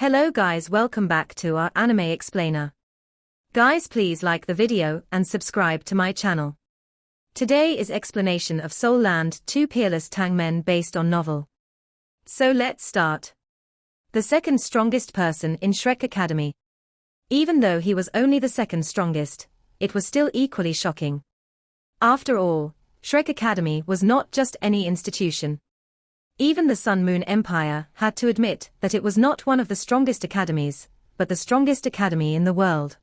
Hello guys, welcome back to our Anime Explainer. Guys, please like the video and subscribe to my channel. Today is explanation of Soul Land 2 Peerless Tangmen based on novel. So let's start. The second strongest person in Shrek Academy. Even though he was only the second strongest, it was still equally shocking. After all, Shrek Academy was not just any institution. Even the Sun Moon Empire had to admit that it was not one of the strongest academies, but the strongest academy in the world.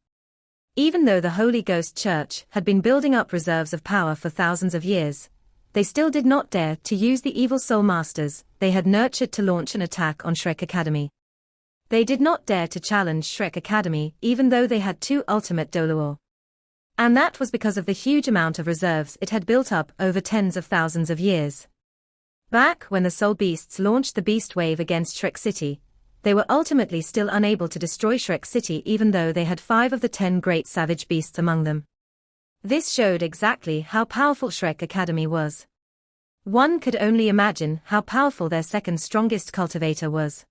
Even though the Holy Ghost Church had been building up reserves of power for thousands of years, they still did not dare to use the evil soul masters they had nurtured to launch an attack on Shrek Academy. They did not dare to challenge Shrek Academy even though they had two ultimate Doluor. And that was because of the huge amount of reserves it had built up over tens of thousands of years. Back when the Soul Beasts launched the Beast Wave against Shrek City, they were ultimately still unable to destroy Shrek City even though they had 5 of the 10 great savage beasts among them. This showed exactly how powerful Shrek Academy was. One could only imagine how powerful their second strongest cultivator was.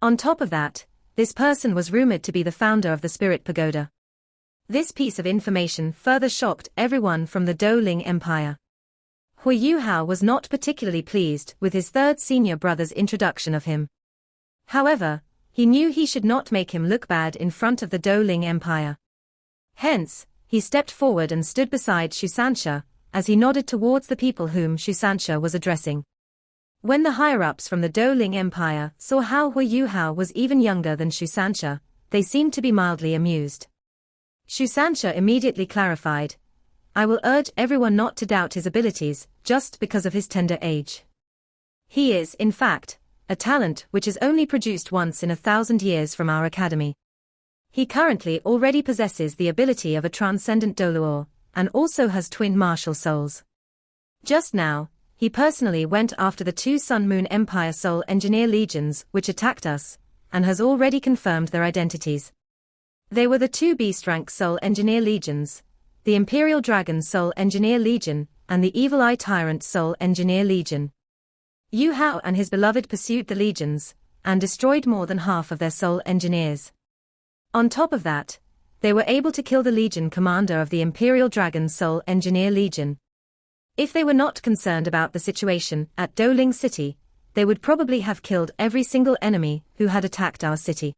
On top of that, this person was rumored to be the founder of the Spirit Pagoda. This piece of information further shocked everyone from the Dou Ling Empire. Hui Yuhao was not particularly pleased with his third senior brother's introduction of him. However, he knew he should not make him look bad in front of the Dou Ling Empire. Hence, he stepped forward and stood beside Shusansha, as he nodded towards the people whom Shusansha was addressing. When the higher-ups from the Dou Ling Empire saw how Hui Yuhao was even younger than Shusansha, they seemed to be mildly amused. Shusansha immediately clarified, "I will urge everyone not to doubt his abilities, just because of his tender age. He is, in fact, a talent which is only produced once in 1,000 years from our academy. He currently already possesses the ability of a transcendent Doluor, and also has twin martial souls. Just now, he personally went after the 2 Sun Moon Empire Soul Engineer Legions which attacked us, and has already confirmed their identities. They were the 2 Beast Rank Soul Engineer Legions, the Imperial Dragon Soul Engineer Legion, and the Evil Eye Tyrant Soul Engineer Legion. Yu Hao and his beloved pursued the legions, and destroyed more than half of their soul engineers. On top of that, they were able to kill the legion commander of the Imperial Dragon Soul Engineer Legion. If they were not concerned about the situation at Dou Ling City, they would probably have killed every single enemy who had attacked our city."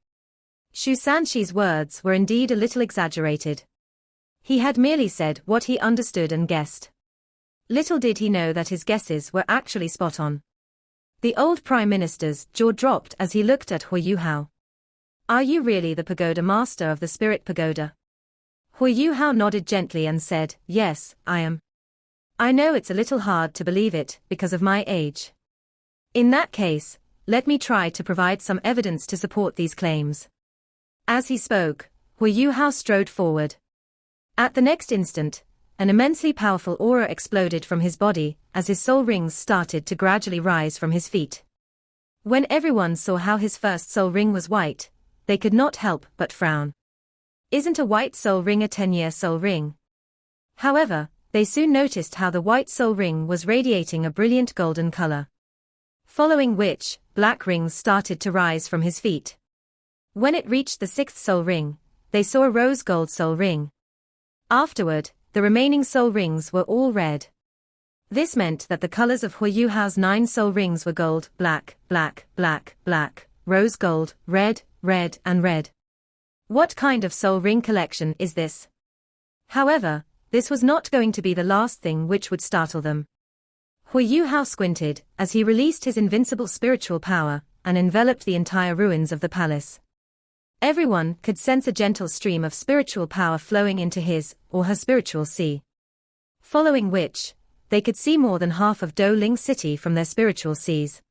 Shusanshi's words were indeed a little exaggerated. He had merely said what he understood and guessed. Little did he know that his guesses were actually spot on. The old Prime Minister's jaw dropped as he looked at Hui Yuhao. "Are you really the Pagoda Master of the Spirit Pagoda?" Hui Yuhao nodded gently and said, "Yes, I am. I know it's a little hard to believe it because of my age. In that case, let me try to provide some evidence to support these claims." As he spoke, Hui Yuhao strode forward. At the next instant, an immensely powerful aura exploded from his body as his soul rings started to gradually rise from his feet. When everyone saw how his first soul ring was white, they could not help but frown. Isn't a white soul ring a 10-year soul ring? However, they soon noticed how the white soul ring was radiating a brilliant golden color. Following which, black rings started to rise from his feet. When it reached the 6th soul ring, they saw a rose gold soul ring. Afterward, the remaining soul rings were all red. This meant that the colors of Hui Yuhao's 9 soul rings were gold, black, black, black, black, rose gold, red, red, and red. What kind of soul ring collection is this? However, this was not going to be the last thing which would startle them. Hui Yuhao squinted as he released his invincible spiritual power and enveloped the entire ruins of the palace. Everyone could sense a gentle stream of spiritual power flowing into his or her spiritual sea. Following which, they could see more than half of Dou Ling City from their spiritual seas.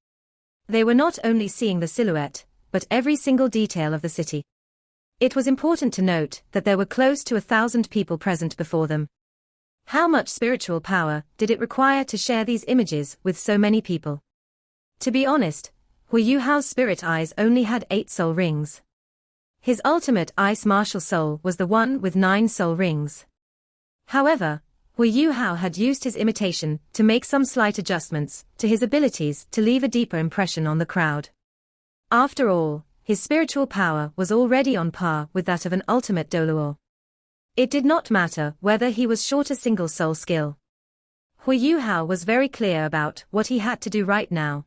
They were not only seeing the silhouette, but every single detail of the city. It was important to note that there were close to 1,000 people present before them. How much spiritual power did it require to share these images with so many people? To be honest, Hui Yuhao's spirit eyes only had 8 soul rings. His ultimate ice martial soul was the one with 9 soul rings. However, Hui Yuhao had used his imitation to make some slight adjustments to his abilities to leave a deeper impression on the crowd. After all, his spiritual power was already on par with that of an ultimate Doluo. It did not matter whether he was short a single soul skill. Hu Yuhao was very clear about what he had to do right now.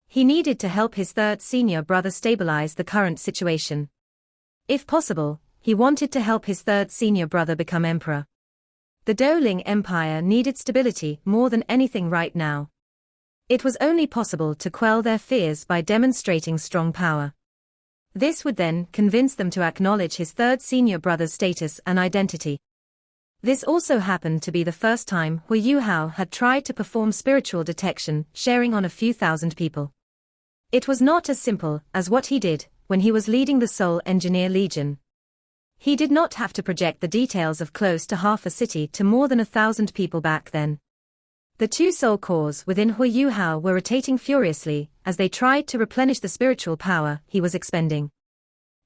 He needed to help his third senior brother stabilize the current situation. If possible, he wanted to help his third senior brother become emperor. The Douling Empire needed stability more than anything right now. It was only possible to quell their fears by demonstrating strong power. This would then convince them to acknowledge his third senior brother's status and identity. This also happened to be the first time Hu Yuhao had tried to perform spiritual detection, sharing on a few thousand people. It was not as simple as what he did when he was leading the Soul Engineer Legion. He did not have to project the details of close to half a city to more than 1,000 people back then. The two soul cores within Hu Yuhao were rotating furiously as they tried to replenish the spiritual power he was expending.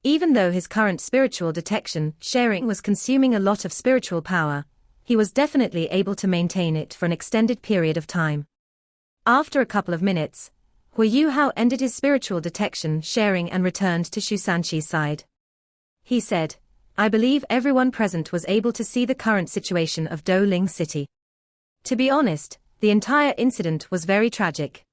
Even though his current spiritual detection sharing was consuming a lot of spiritual power, he was definitely able to maintain it for an extended period of time. After a couple of minutes, Hu Yuhao ended his spiritual detection sharing and returned to Shu Sanqi's side. He said, "I believe everyone present was able to see the current situation of Douling City. To be honest, the entire incident was very tragic.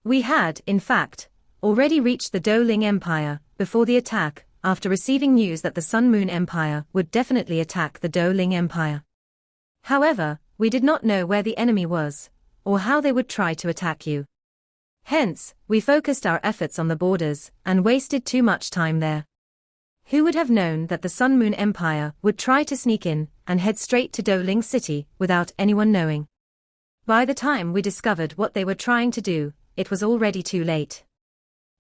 We had, in fact, already reached the Douling Empire before the attack, after receiving news that the Sun Moon Empire would definitely attack the Douling Empire. However, we did not know where the enemy was, or how they would try to attack you. Hence, we focused our efforts on the borders and wasted too much time there. Who would have known that the Sun Moon Empire would try to sneak in and head straight to Douling City without anyone knowing? By the time we discovered what they were trying to do, it was already too late.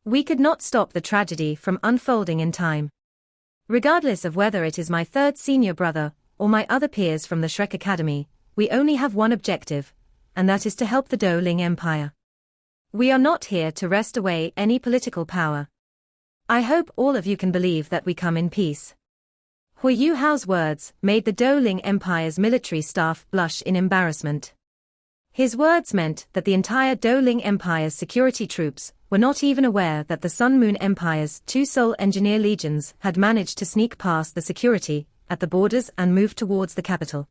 We could not stop the tragedy from unfolding in time. Regardless of whether it is my third senior brother or my other peers from the Shrek Academy, we only have one objective, and that is to help the Douling Empire. We are not here to wrest away any political power. I hope all of you can believe that we come in peace." Hu Yuhao's words made the Douling Empire's military staff blush in embarrassment. His words meant that the entire Douling Empire's security troops were not even aware that the Sun Moon Empire's two Soul Engineer legions had managed to sneak past the security at the borders and move towards the capital.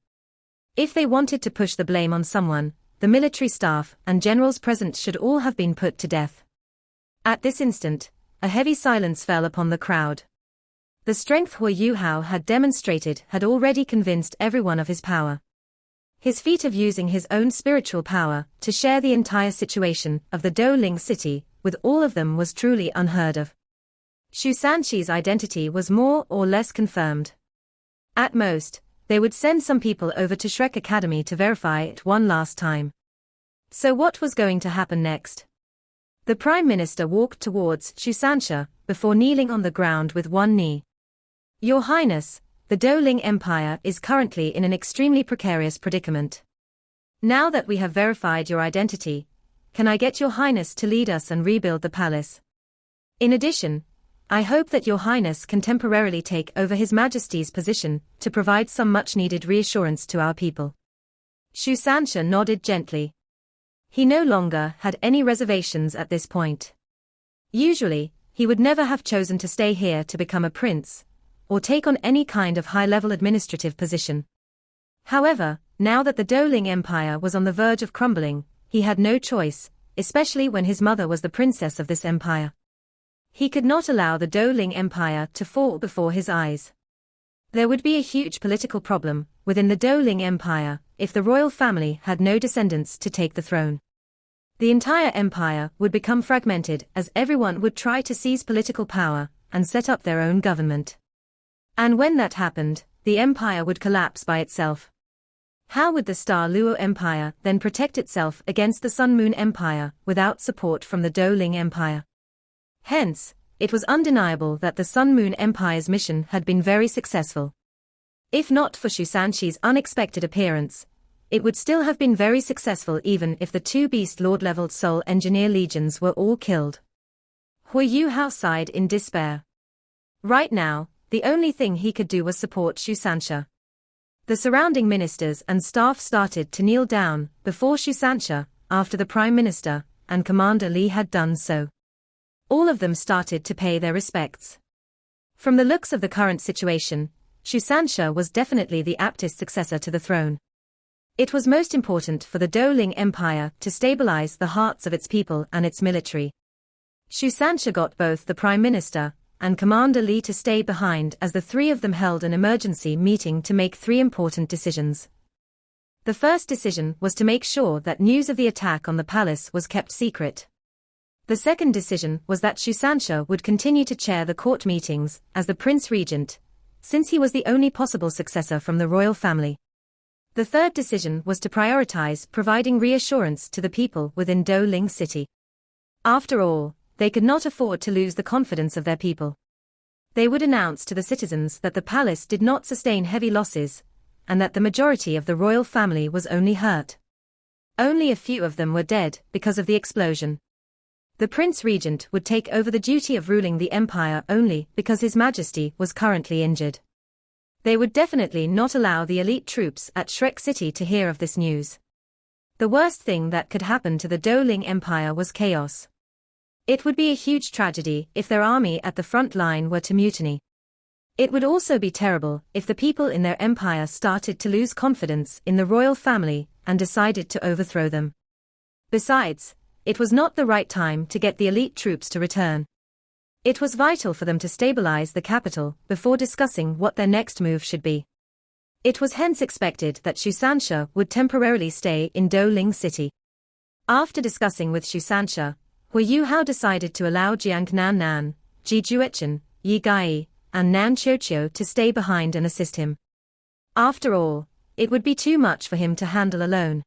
If they wanted to push the blame on someone, the military staff and generals present should all have been put to death. At this instant, a heavy silence fell upon the crowd. The strength Hu Yuhao had demonstrated had already convinced everyone of his power. His feat of using his own spiritual power to share the entire situation of the Douling City with all of them was truly unheard of. Shu Sanqi's identity was more or less confirmed. At most, they would send some people over to Shrek Academy to verify it one last time. So what was going to happen next? The Prime Minister walked towards Shu Sanqi before kneeling on the ground with one knee. "Your Highness, the Douling Empire is currently in an extremely precarious predicament. Now that we have verified your identity, can I get your Highness to lead us and rebuild the palace? In addition, I hope that your Highness can temporarily take over His Majesty's position to provide some much-needed reassurance to our people." Shu Sanqi nodded gently. He no longer had any reservations at this point. Usually, he would never have chosen to stay here to become a prince, or take on any kind of high-level administrative position. However, now that the Douling Empire was on the verge of crumbling, he had no choice, especially when his mother was the princess of this empire. He could not allow the Douling Empire to fall before his eyes. There would be a huge political problem within the Douling Empire if the royal family had no descendants to take the throne. The entire empire would become fragmented as everyone would try to seize political power and set up their own government. And when that happened, the empire would collapse by itself. How would the Star Luo Empire then protect itself against the Sun Moon Empire without support from the Douling Empire? Hence, it was undeniable that the Sun Moon Empire's mission had been very successful. If not for Shu Sanqi's unexpected appearance, it would still have been very successful even if the two Beast Lord-leveled Soul Engineer legions were all killed. Hu Yuhao sighed in despair. Right now, the only thing he could do was support Shu Sanqi. The surrounding ministers and staff started to kneel down before Shu Sanqi after the Prime Minister and Commander Li had done so. All of them started to pay their respects. From the looks of the current situation, Shusansha was definitely the aptest successor to the throne. It was most important for the Douling Empire to stabilize the hearts of its people and its military. Shusansha got both the Prime Minister and Commander Li to stay behind as the three of them held an emergency meeting to make three important decisions. The first decision was to make sure that news of the attack on the palace was kept secret. The second decision was that Shusansha would continue to chair the court meetings as the Prince Regent, since he was the only possible successor from the royal family. The third decision was to prioritize providing reassurance to the people within Douling City. After all, they could not afford to lose the confidence of their people. They would announce to the citizens that the palace did not sustain heavy losses, and that the majority of the royal family was only hurt. Only a few of them were dead because of the explosion. The Prince Regent would take over the duty of ruling the empire only because His Majesty was currently injured. They would definitely not allow the elite troops at Shrek City to hear of this news. The worst thing that could happen to the Douling Empire was chaos. It would be a huge tragedy if their army at the front line were to mutiny. It would also be terrible if the people in their empire started to lose confidence in the royal family and decided to overthrow them. Besides, it was not the right time to get the elite troops to return. It was vital for them to stabilize the capital before discussing what their next move should be. It was hence expected that Shusansha would temporarily stay in Douling City. After discussing with Shusansha, Hu Yuhao decided to allow Jiang Nan Nan, Ji Juechen, Yi Gai, and Nan Qiuqiu to stay behind and assist him. After all, it would be too much for him to handle alone.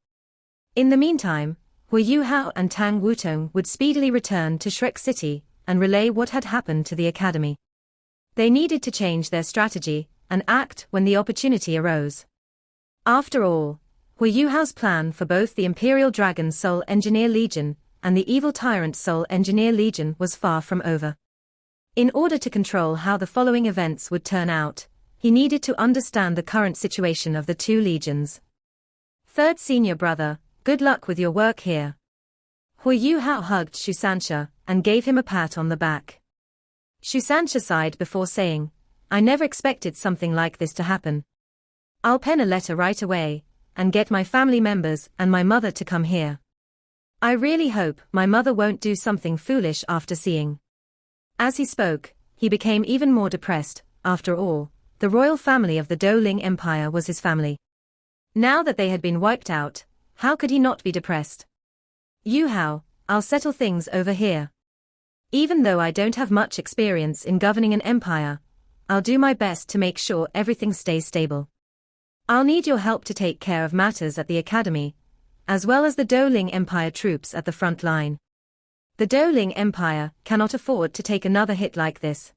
In the meantime, Hu Yuhao and Tang Wutong would speedily return to Shrek City and relay what had happened to the academy. They needed to change their strategy and act when the opportunity arose. After all, Hu Yuhao's plan for both the Imperial Dragon Soul Engineer Legion and the Evil Tyrant Soul Engineer Legion was far from over. In order to control how the following events would turn out, he needed to understand the current situation of the two legions. Third senior brother, good luck with your work here. Hu Yuhao hugged Shusansha and gave him a pat on the back. Shusansha sighed before saying, I never expected something like this to happen. I'll pen a letter right away, and get my family members and my mother to come here. I really hope my mother won't do something foolish after seeing. As he spoke, he became even more depressed. After all, the royal family of the Douling Empire was his family. Now that they had been wiped out, how could he not be depressed? Yuhao, I'll settle things over here. Even though I don't have much experience in governing an empire, I'll do my best to make sure everything stays stable. I'll need your help to take care of matters at the academy, as well as the Douling Empire troops at the front line. The Douling Empire cannot afford to take another hit like this.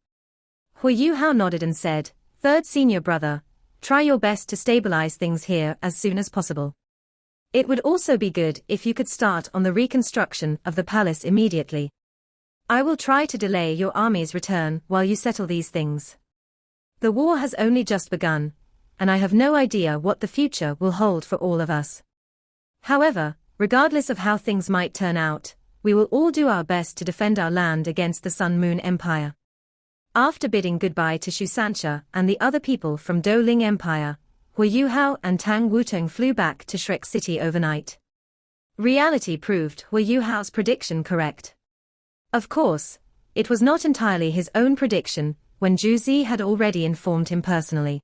Hu Yuhao nodded and said, Third senior brother, try your best to stabilize things here as soon as possible. It would also be good if you could start on the reconstruction of the palace immediately. I will try to delay your army's return while you settle these things. The war has only just begun, and I have no idea what the future will hold for all of us. However, regardless of how things might turn out, we will all do our best to defend our land against the Sun Moon Empire. After bidding goodbye to Shusansha and the other people from Douling Empire, Hu Yuhao and Tang Wutong flew back to Shrek City overnight. Reality proved Hu Yuhao's prediction correct. Of course, it was not entirely his own prediction when Zhu Zi had already informed him personally.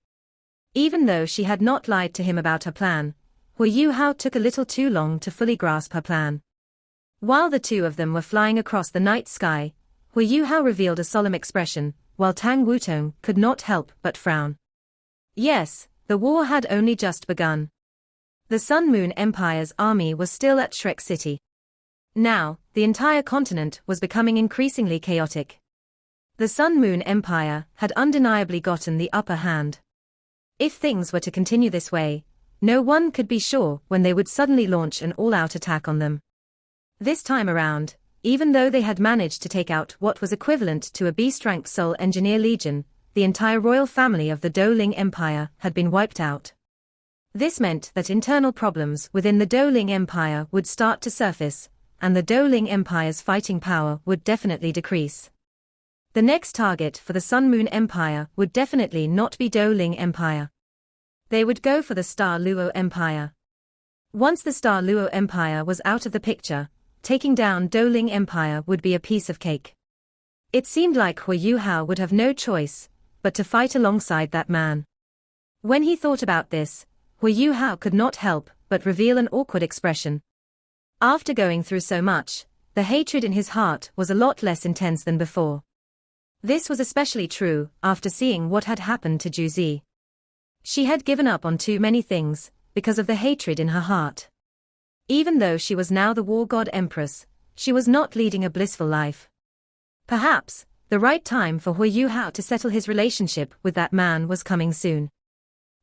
Even though she had not lied to him about her plan, Hu Yuhao took a little too long to fully grasp her plan. While the two of them were flying across the night sky, Hu Yuhao revealed a solemn expression, while Tang Wutong could not help but frown. Yes, the war had only just begun. The Sun Moon Empire's army was still at Shrek City. Now, the entire continent was becoming increasingly chaotic. The Sun Moon Empire had undeniably gotten the upper hand. If things were to continue this way, no one could be sure when they would suddenly launch an all-out attack on them. This time around, even though they had managed to take out what was equivalent to a beast-rank Soul Engineer Legion, the entire royal family of the Douling Empire had been wiped out. This meant that internal problems within the Douling Empire would start to surface, and the Douling Empire's fighting power would definitely decrease. The next target for the Sun Moon Empire would definitely not be Douling Empire. They would go for the Star Luo Empire. Once the Star Luo Empire was out of the picture, taking down Douling Empire would be a piece of cake. It seemed like Hu Yuhao would have no choice but to fight alongside that man. When he thought about this, Hu Yuhao could not help but reveal an awkward expression. After going through so much, the hatred in his heart was a lot less intense than before. This was especially true after seeing what had happened to Ju Zi. She had given up on too many things because of the hatred in her heart. Even though she was now the War God Empress, she was not leading a blissful life. Perhaps the right time for Hu Yuhao to settle his relationship with that man was coming soon.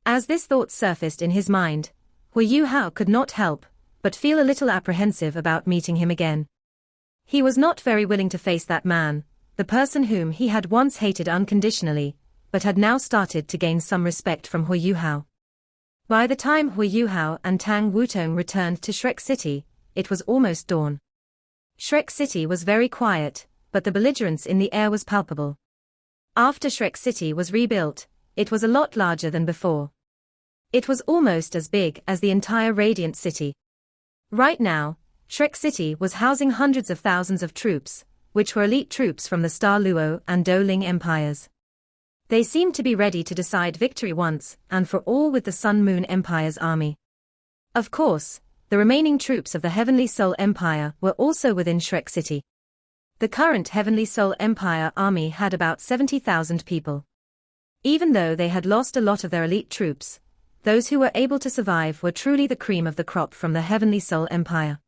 As this thought surfaced in his mind, Hu Yuhao could not help but feel a little apprehensive about meeting him again. He was not very willing to face that man, the person whom he had once hated unconditionally, but had now started to gain some respect from Hu Yuhao. By the time Hu Yuhao and Tang Wutong returned to Shrek City, it was almost dawn. Shrek City was very quiet, but the belligerence in the air was palpable. After Shrek City was rebuilt, it was a lot larger than before. It was almost as big as the entire Radiant City. Right now, Shrek City was housing hundreds of thousands of troops, which were elite troops from the Star Luo and Douling Empires. They seemed to be ready to decide victory once and for all with the Sun Moon Empire's army. Of course, the remaining troops of the Heavenly Soul Empire were also within Shrek City. The current Heavenly Soul Empire army had about 70,000 people. Even though they had lost a lot of their elite troops, those who were able to survive were truly the cream of the crop from the Heavenly Soul Empire.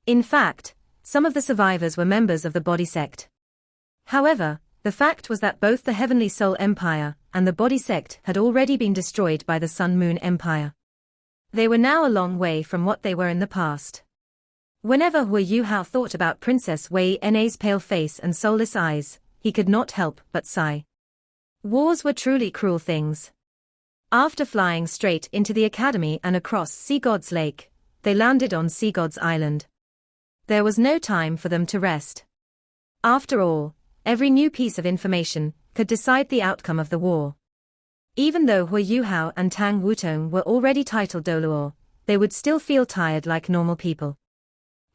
In fact, some of the survivors were members of the Body Sect. However, the fact was that both the Heavenly Soul Empire and the Body Sect had already been destroyed by the Sun Moon Empire. They were now a long way from what they were in the past. Whenever Hu Yuhao thought about Princess Wei Enei's pale face and soulless eyes, he could not help but sigh. Wars were truly cruel things. After flying straight into the academy and across Sea God's Lake, they landed on Sea God's Island. There was no time for them to rest. After all, every new piece of information could decide the outcome of the war. Even though Hu Yuhao and Tang Wutong were already titled Doluo, they would still feel tired like normal people.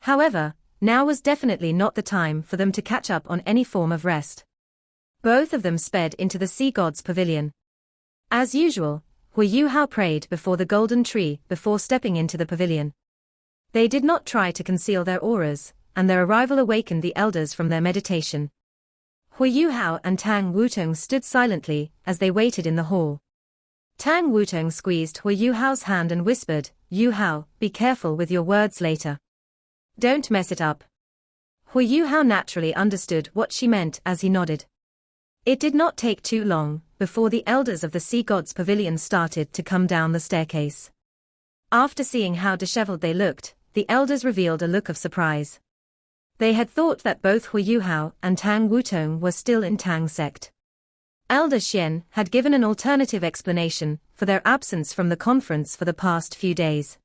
However, now was definitely not the time for them to catch up on any form of rest. Both of them sped into the Sea God's pavilion. As usual, Hu Yuhao prayed before the golden tree before stepping into the pavilion. They did not try to conceal their auras, and their arrival awakened the elders from their meditation. Hu Yuhao and Tang Wutong stood silently as they waited in the hall. Tang Wutong squeezed Hu Yuhao's hand and whispered, "Yuhao, be careful with your words later. Don't mess it up." Hu Yuhao naturally understood what she meant as he nodded. It did not take too long before the elders of the Sea God's pavilion started to come down the staircase. After seeing how disheveled they looked, the elders revealed a look of surprise. They had thought that both Hu Yuhao and Tang Wutong were still in Tang sect. Elder Xian had given an alternative explanation for their absence from the conference for the past few days.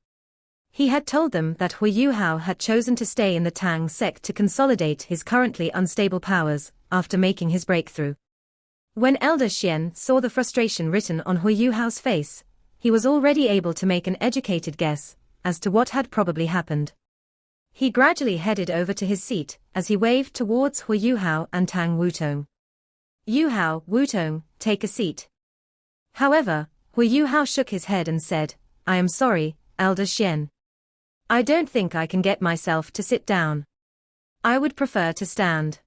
He had told them that Hu Yuhao had chosen to stay in the Tang sect to consolidate his currently unstable powers after making his breakthrough. When Elder Xian saw the frustration written on Hu Yuhao's face, he was already able to make an educated guess as to what had probably happened. He gradually headed over to his seat as he waved towards Hu Yuhao and Tang Wutong. "Yuhao, Wutong, take a seat." However, Hu Yuhao shook his head and said, "I am sorry, Elder Xian. I don't think I can get myself to sit down. I would prefer to stand."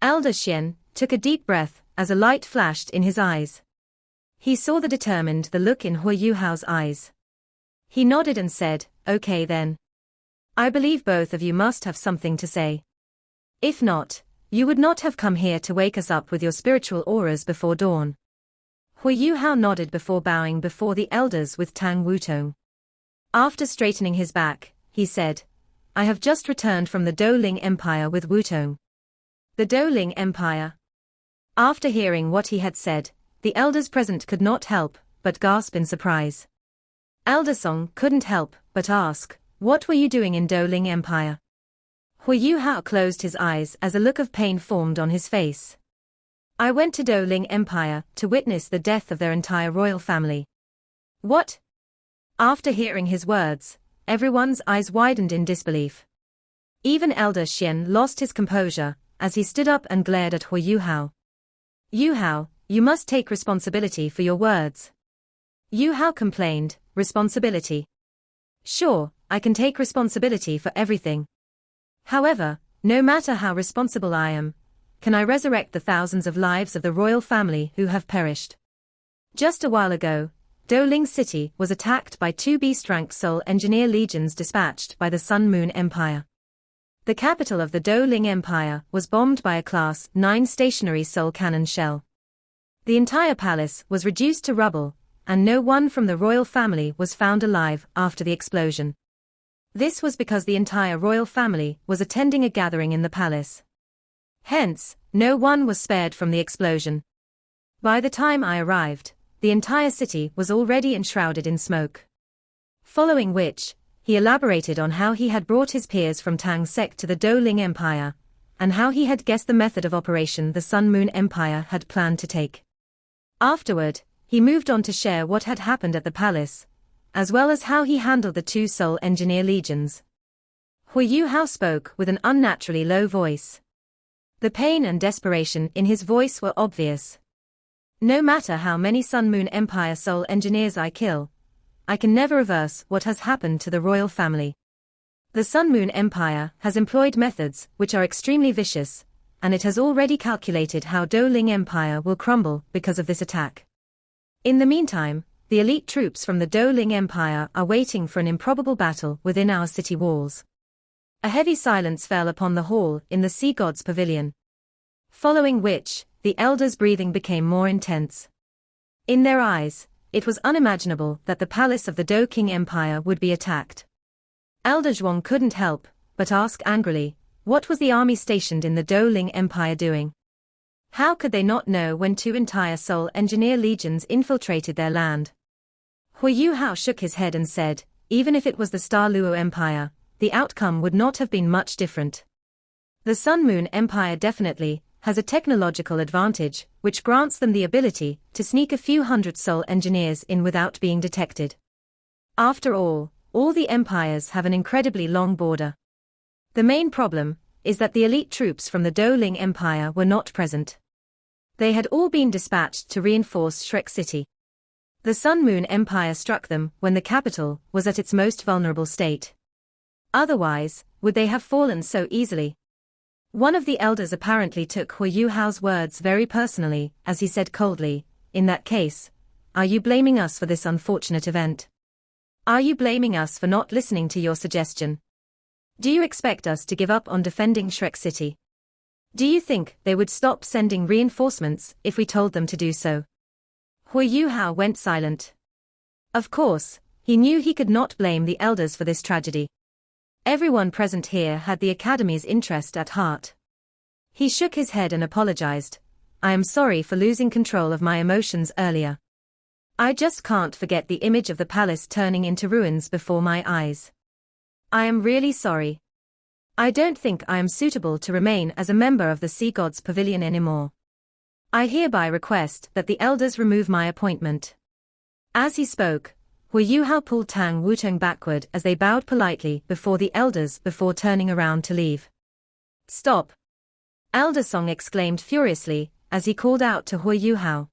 Elder Xian took a deep breath as a light flashed in his eyes. He saw the look in Hu Yuhao's eyes. He nodded and said, "Okay then. I believe both of you must have something to say. If not, you would not have come here to wake us up with your spiritual auras before dawn." Hu Yuhao nodded before bowing before the elders with Tang Wutong. After straightening his back, he said, "I have just returned from the Douling Empire with Wutong." The Douling Empire. After hearing what he had said, the elders present could not help but gasp in surprise. Elder Song couldn't help but ask, "What were you doing in Douling Empire?" Hu Yuhao closed his eyes as a look of pain formed on his face. I went to Douling Empire to witness the death of their entire royal family. What? After hearing his words, everyone's eyes widened in disbelief. Even Elder Xian lost his composure as he stood up and glared at Hu Yuhao. Yuhao, you must take responsibility for your words. Yuhao complained, responsibility. Sure, I can take responsibility for everything. However, no matter how responsible I am, can I resurrect the thousands of lives of the royal family who have perished? Just a while ago, Douling City was attacked by 2 beast-rank Soul Engineer legions dispatched by the Sun Moon Empire. The capital of the Douling Empire was bombed by a Class 9 stationary soul cannon shell. The entire palace was reduced to rubble, and no one from the royal family was found alive after the explosion. This was because the entire royal family was attending a gathering in the palace. Hence, no one was spared from the explosion. By the time I arrived, the entire city was already enshrouded in smoke. Following which, he elaborated on how he had brought his peers from Tang sect to the Douling Empire, and how he had guessed the method of operation the Sun Moon Empire had planned to take. Afterward, he moved on to share what had happened at the palace, as well as how he handled the 2 Soul Engineer legions. Hu Yuhao spoke with an unnaturally low voice. The pain and desperation in his voice were obvious. No matter how many Sun Moon Empire Soul Engineers I kill, I can never reverse what has happened to the royal family. The Sun Moon Empire has employed methods which are extremely vicious, and it has already calculated how Douling Empire will crumble because of this attack. In the meantime, the elite troops from the Douling Empire are waiting for an improbable battle within our city walls. A heavy silence fell upon the hall in the Sea God's Pavilion. Following which, the elders' breathing became more intense. In their eyes, it was unimaginable that the palace of the Dou King Empire would be attacked. Elder Zhuang couldn't help but ask angrily, what was the army stationed in the Douling Empire doing? How could they not know when 2 entire Soul Engineer legions infiltrated their land? Hu Yuhao shook his head and said, even if it was the Star Luo Empire, the outcome would not have been much different. The Sun Moon Empire definitely has a technological advantage, which grants them the ability to sneak a few hundred Soul Engineers in without being detected. After all the empires have an incredibly long border. The main problem is that the elite troops from the Douling Empire were not present. They had all been dispatched to reinforce Shrek City. The Sun Moon Empire struck them when the capital was at its most vulnerable state. Otherwise, would they have fallen so easily? One of the elders apparently took Hu Yuhao's words very personally, as he said coldly, in that case, are you blaming us for this unfortunate event? Are you blaming us for not listening to your suggestion? Do you expect us to give up on defending Shrek City? Do you think they would stop sending reinforcements if we told them to do so? Hu Yuhao went silent. Of course, he knew he could not blame the elders for this tragedy. Everyone present here had the Academy's interest at heart. He shook his head and apologized. I am sorry for losing control of my emotions earlier. I just can't forget the image of the palace turning into ruins before my eyes. I am really sorry. I don't think I am suitable to remain as a member of the Sea God's Pavilion anymore. I hereby request that the elders remove my appointment. As he spoke, Hu Yuhao pulled Tang Wutong backward as they bowed politely before the elders before turning around to leave. Stop! Elder Song exclaimed furiously, as he called out to Hu Yuhao.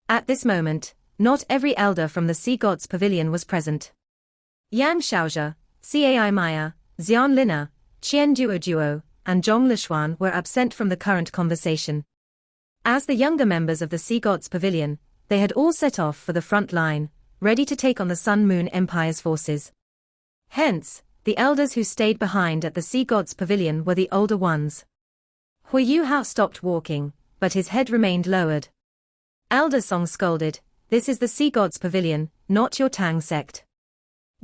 At this moment, not every elder from the Sea God's Pavilion was present. Yang Xiaozhe, Cai Maya, Xian Lina, Qian Duo, and Zhong Lishuan were absent from the current conversation. As the younger members of the Sea God's Pavilion, they had all set off for the front line, ready to take on the Sun Moon Empire's forces. Hence, the elders who stayed behind at the Sea God's Pavilion were the older ones. Hu Yuhao stopped walking, but his head remained lowered. Elder Song scolded, this is the Sea God's Pavilion, not your Tang sect.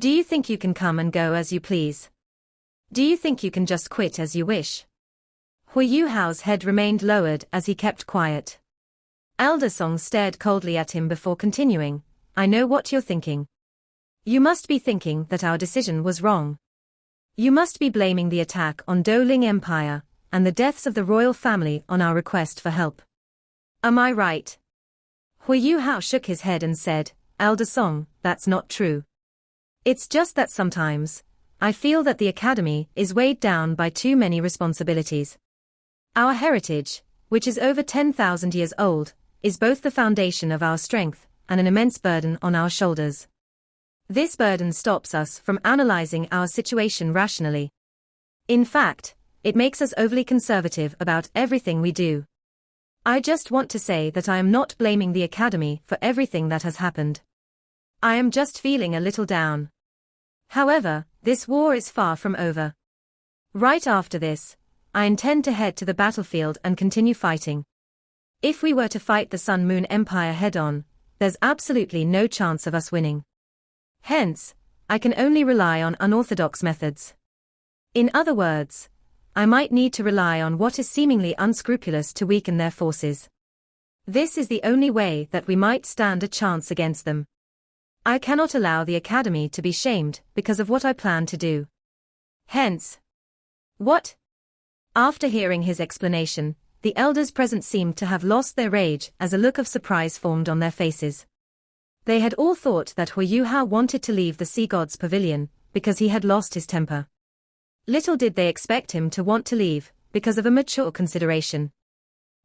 Do you think you can come and go as you please? Do you think you can just quit as you wish? Hu Yuhao's head remained lowered as he kept quiet. Elder Song stared coldly at him before continuing, I know what you're thinking. You must be thinking that our decision was wrong. You must be blaming the attack on Doling Empire, and the deaths of the royal family on our request for help. Am I right? Hui Yuhao shook his head and said, Elder Song, that's not true. It's just that sometimes, I feel that the Academy is weighed down by too many responsibilities. Our heritage, which is over 10,000 years old, is both the foundation of our strength and an immense burden on our shoulders. This burden stops us from analyzing our situation rationally. In fact, it makes us overly conservative about everything we do. I just want to say that I am not blaming the Academy for everything that has happened. I am just feeling a little down. However, this war is far from over. Right after this, I intend to head to the battlefield and continue fighting. If we were to fight the Sun Moon Empire head-on, there's absolutely no chance of us winning. Hence, I can only rely on unorthodox methods. In other words, I might need to rely on what is seemingly unscrupulous to weaken their forces. This is the only way that we might stand a chance against them. I cannot allow the Academy to be shamed because of what I plan to do. Hence. What? After hearing his explanation, the elders present seemed to have lost their rage as a look of surprise formed on their faces. They had all thought that Hui Yuhao wanted to leave the Sea God's pavilion because he had lost his temper. Little did they expect him to want to leave, because of a mature consideration.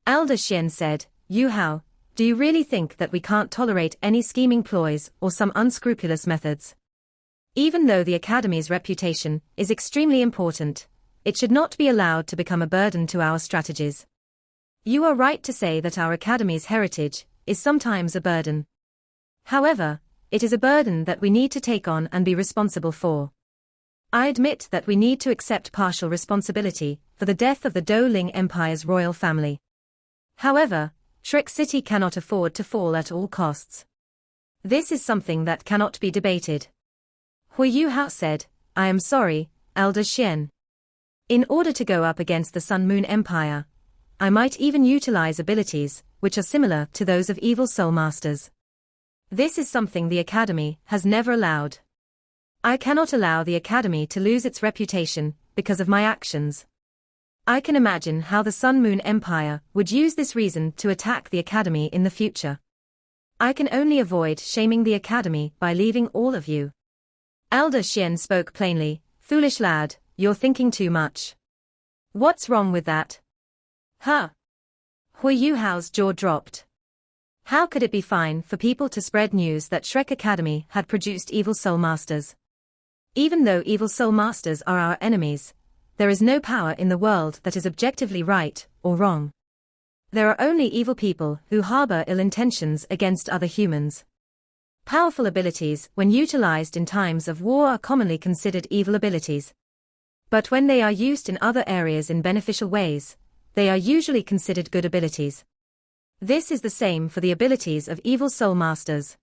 Elder Xian said, Yuhao, do you really think that we can't tolerate any scheming ploys or some unscrupulous methods? Even though the Academy's reputation is extremely important, it should not be allowed to become a burden to our strategies. You are right to say that our Academy's heritage is sometimes a burden. However, it is a burden that we need to take on and be responsible for. I admit that we need to accept partial responsibility for the death of the Doling Empire's royal family. However, Shrek City cannot afford to fall at all costs. This is something that cannot be debated. Hui Yuhao said, I am sorry, Elder Xian. In order to go up against the Sun Moon Empire, I might even utilize abilities which are similar to those of evil soul masters. This is something the Academy has never allowed. I cannot allow the Academy to lose its reputation because of my actions. I can imagine how the Sun Moon Empire would use this reason to attack the Academy in the future. I can only avoid shaming the Academy by leaving all of you. Elder Xian spoke plainly, Foolish lad, you're thinking too much. What's wrong with that? Huh? Hui Yuhao's jaw dropped. How could it be fine for people to spread news that Shrek Academy had produced evil soul masters? Even though evil soul masters are our enemies, there is no power in the world that is objectively right or wrong. There are only evil people who harbor ill intentions against other humans. Powerful abilities, when utilized in times of war, are commonly considered evil abilities. But when they are used in other areas in beneficial ways, they are usually considered good abilities. This is the same for the abilities of evil soul masters.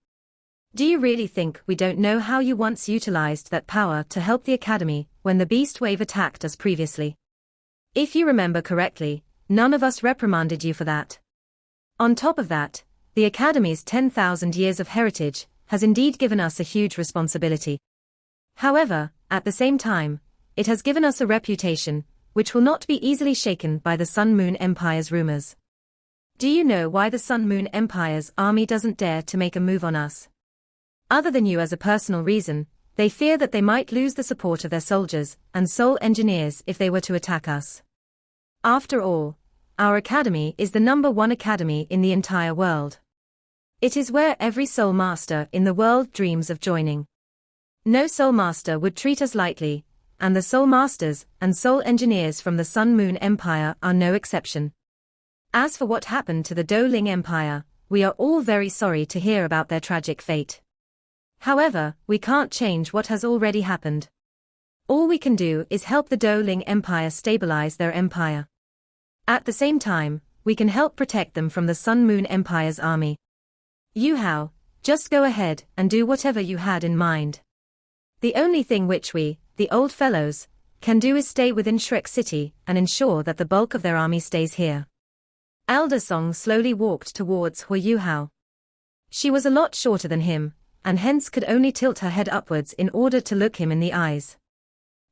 Do you really think we don't know how you once utilized that power to help the Academy when the Beast Wave attacked us previously? If you remember correctly, none of us reprimanded you for that. On top of that, the Academy's 10,000 years of heritage has indeed given us a huge responsibility. However, at the same time, it has given us a reputation which will not be easily shaken by the Sun Moon Empire's rumors. Do you know why the Sun Moon Empire's army doesn't dare to make a move on us? Other than you as a personal reason, they fear that they might lose the support of their soldiers and soul engineers if they were to attack us. After all, our academy is the #1 academy in the entire world. It is where every soul master in the world dreams of joining. No soul master would treat us lightly, and the soul masters and soul engineers from the Sun Moon Empire are no exception. As for what happened to the Doling Empire, we are all very sorry to hear about their tragic fate. However, we can't change what has already happened. All we can do is help the Doling Empire stabilize their empire. At the same time, we can help protect them from the Sun Moon Empire's army. Yuhao, just go ahead and do whatever you had in mind. The only thing which we, the old fellows, can do is stay within Shrek City and ensure that the bulk of their army stays here. Elder Song slowly walked towards Hui Yuhao. She was a lot shorter than him, and hence could only tilt her head upwards in order to look him in the eyes.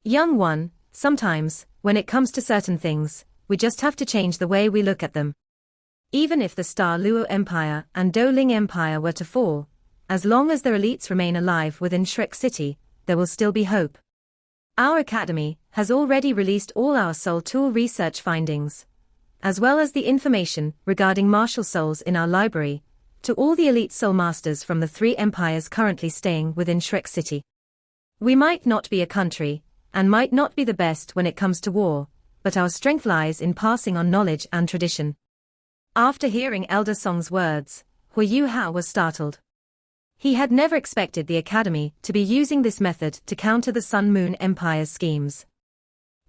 Young one, sometimes, when it comes to certain things, we just have to change the way we look at them. Even if the Star Luo Empire and Do Ling Empire were to fall, as long as their elites remain alive within Shrek City, there will still be hope. Our academy has already released all our soul tool research findings, as well as the information regarding martial souls in our library, to all the elite soul masters from the 3 empires currently staying within Shrek City. We might not be a country, and might not be the best when it comes to war, but our strength lies in passing on knowledge and tradition. After hearing Elder Song's words, Hu Yuhao was startled. He had never expected the academy to be using this method to counter the Sun Moon Empire's schemes.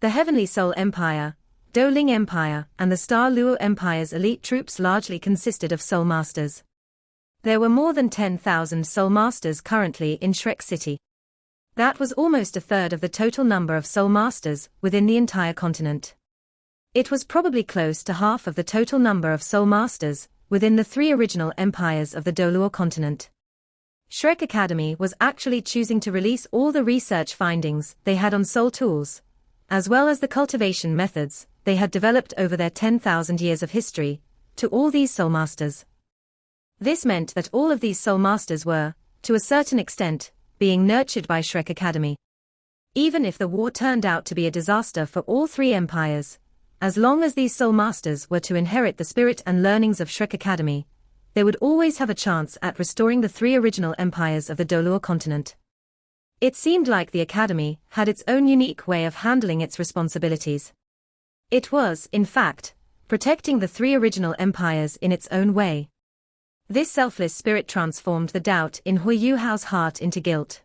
The Heavenly Soul Empire, Do Ling Empire, and the Star Luo Empire's elite troops largely consisted of soul masters. There were more than 10,000 soul masters currently in Shrek City. That was almost a third of the total number of soul masters within the entire continent. It was probably close to half of the total number of soul masters within the 3 original empires of the Doluo continent. Shrek Academy was actually choosing to release all the research findings they had on soul tools, as well as the cultivation methods they had developed over their 10,000 years of history, to all these soul masters. This meant that all of these soul masters were, to a certain extent, being nurtured by Shrek Academy. Even if the war turned out to be a disaster for all 3 empires, as long as these soul masters were to inherit the spirit and learnings of Shrek Academy, they would always have a chance at restoring the 3 original empires of the Doluo continent. It seemed like the academy had its own unique way of handling its responsibilities. It was, in fact, protecting the 3 original empires in its own way. This selfless spirit transformed the doubt in Hu Yuhao's heart into guilt.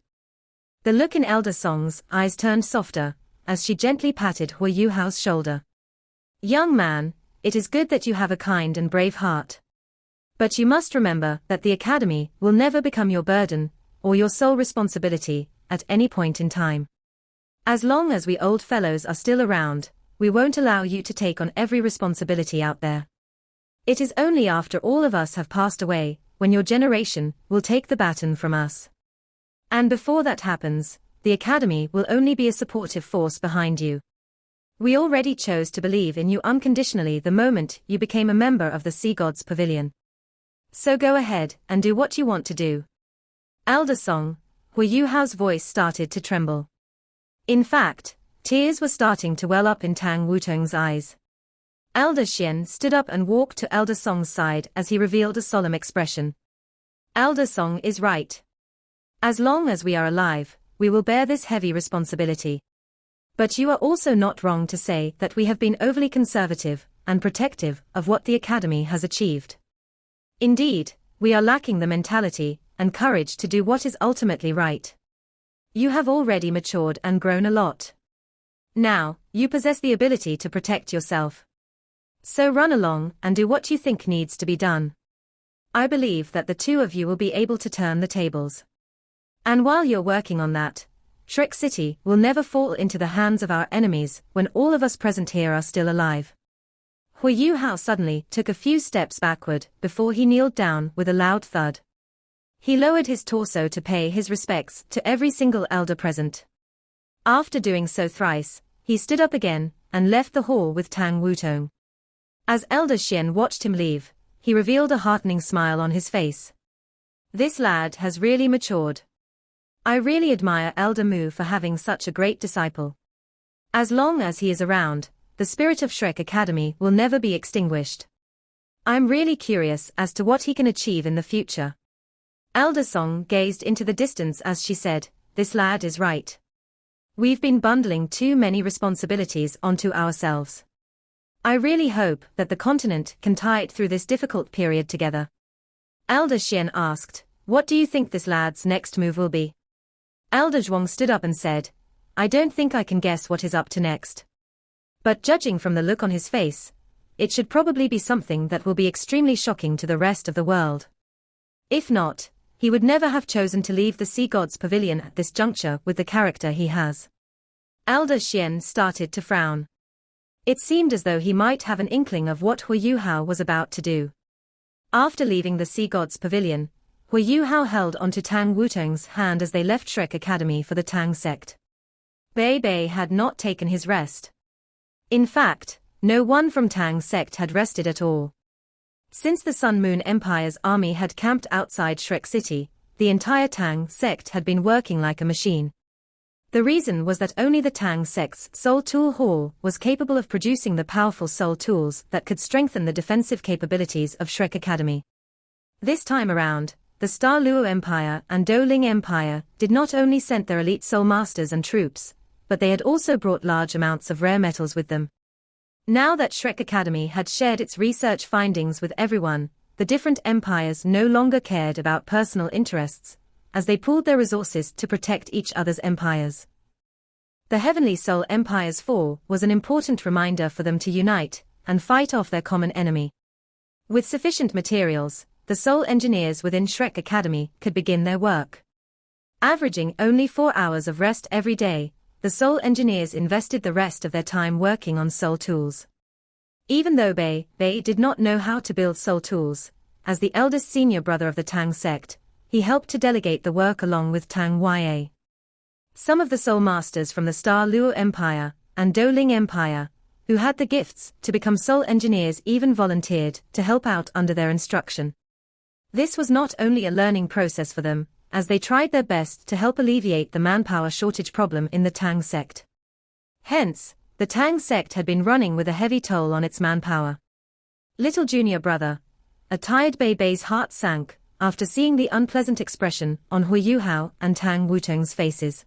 The look in Elder Song's eyes turned softer, as she gently patted Hu Yuhao's shoulder. Young man, it is good that you have a kind and brave heart. But you must remember that the academy will never become your burden, or your sole responsibility, at any point in time. As long as we old fellows are still around, we won't allow you to take on every responsibility out there. It is only after all of us have passed away, when your generation will take the baton from us. And before that happens, the academy will only be a supportive force behind you. We already chose to believe in you unconditionally the moment you became a member of the Sea Gods Pavilion. So go ahead and do what you want to do. Elder Song, Hu Yuhao's voice started to tremble. In fact, tears were starting to well up in Tang Wutong's eyes. Elder Xian stood up and walked to Elder Song's side as he revealed a solemn expression. Elder Song is right. As long as we are alive, we will bear this heavy responsibility. But you are also not wrong to say that we have been overly conservative and protective of what the academy has achieved. Indeed, we are lacking the mentality and courage to do what is ultimately right. You have already matured and grown a lot. Now, you possess the ability to protect yourself. So run along and do what you think needs to be done. I believe that the 2 of you will be able to turn the tables. And while you're working on that, Shrek City will never fall into the hands of our enemies when all of us present here are still alive. Hu Yuhao suddenly took a few steps backward before he kneeled down with a loud thud. He lowered his torso to pay his respects to every single elder present. After doing so thrice, he stood up again and left the hall with Tang Wutong. As Elder Xian watched him leave, he revealed a heartening smile on his face. This lad has really matured. I really admire Elder Mu for having such a great disciple. As long as he is around, the spirit of Shrek Academy will never be extinguished. I'm really curious as to what he can achieve in the future. Elder Song gazed into the distance as she said, "This lad is right. We've been bundling too many responsibilities onto ourselves. I really hope that the continent can tie it through this difficult period together." Elder Xian asked, "What do you think this lad's next move will be?" Elder Zhuang stood up and said, "I don't think I can guess what he's up to next. But judging from the look on his face, it should probably be something that will be extremely shocking to the rest of the world. If not, he would never have chosen to leave the Sea Gods Pavilion at this juncture with the character he has." Elder Xian started to frown. It seemed as though he might have an inkling of what Hu Yuhao was about to do. After leaving the Sea Gods Pavilion, Hu Yuhao held onto Tang Wutong's hand as they left Shrek Academy for the Tang sect. Bei Bei had not taken his rest. In fact, no one from Tang sect had rested at all. Since the Sun Moon Empire's army had camped outside Shrek City, the entire Tang sect had been working like a machine. The reason was that only the Tang sect's Soul Tool Hall was capable of producing the powerful soul tools that could strengthen the defensive capabilities of Shrek Academy. This time around, the Star Luo Empire and Do Ling Empire did not only send their elite soul masters and troops, but they had also brought large amounts of rare metals with them. Now that Shrek Academy had shared its research findings with everyone, the different empires no longer cared about personal interests, as they pooled their resources to protect each other's empires. The Heavenly Soul Empire's fall was an important reminder for them to unite and fight off their common enemy. With sufficient materials, the Soul Engineers within Shrek Academy could begin their work. Averaging only 4 hours of rest every day, the Soul Engineers invested the rest of their time working on soul tools. Even though Bei Bei did not know how to build soul tools, as the eldest senior brother of the Tang sect, he helped to delegate the work along with Tang Ya. Some of the soul masters from the Star Luo Empire and Do Ling Empire, who had the gifts to become soul engineers, even volunteered to help out under their instruction. This was not only a learning process for them, as they tried their best to help alleviate the manpower shortage problem in the Tang sect. Hence, the Tang sect had been running with a heavy toll on its manpower. Little junior brother, a tired Bei Bei's heart sank after seeing the unpleasant expression on Hui Yuhao and Tang Wutong's faces.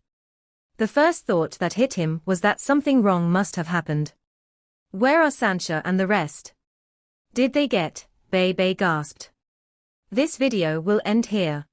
The first thought that hit him was that something wrong must have happened. Where are Sancha and the rest? Did they get? Bei Bei gasped. This video will end here.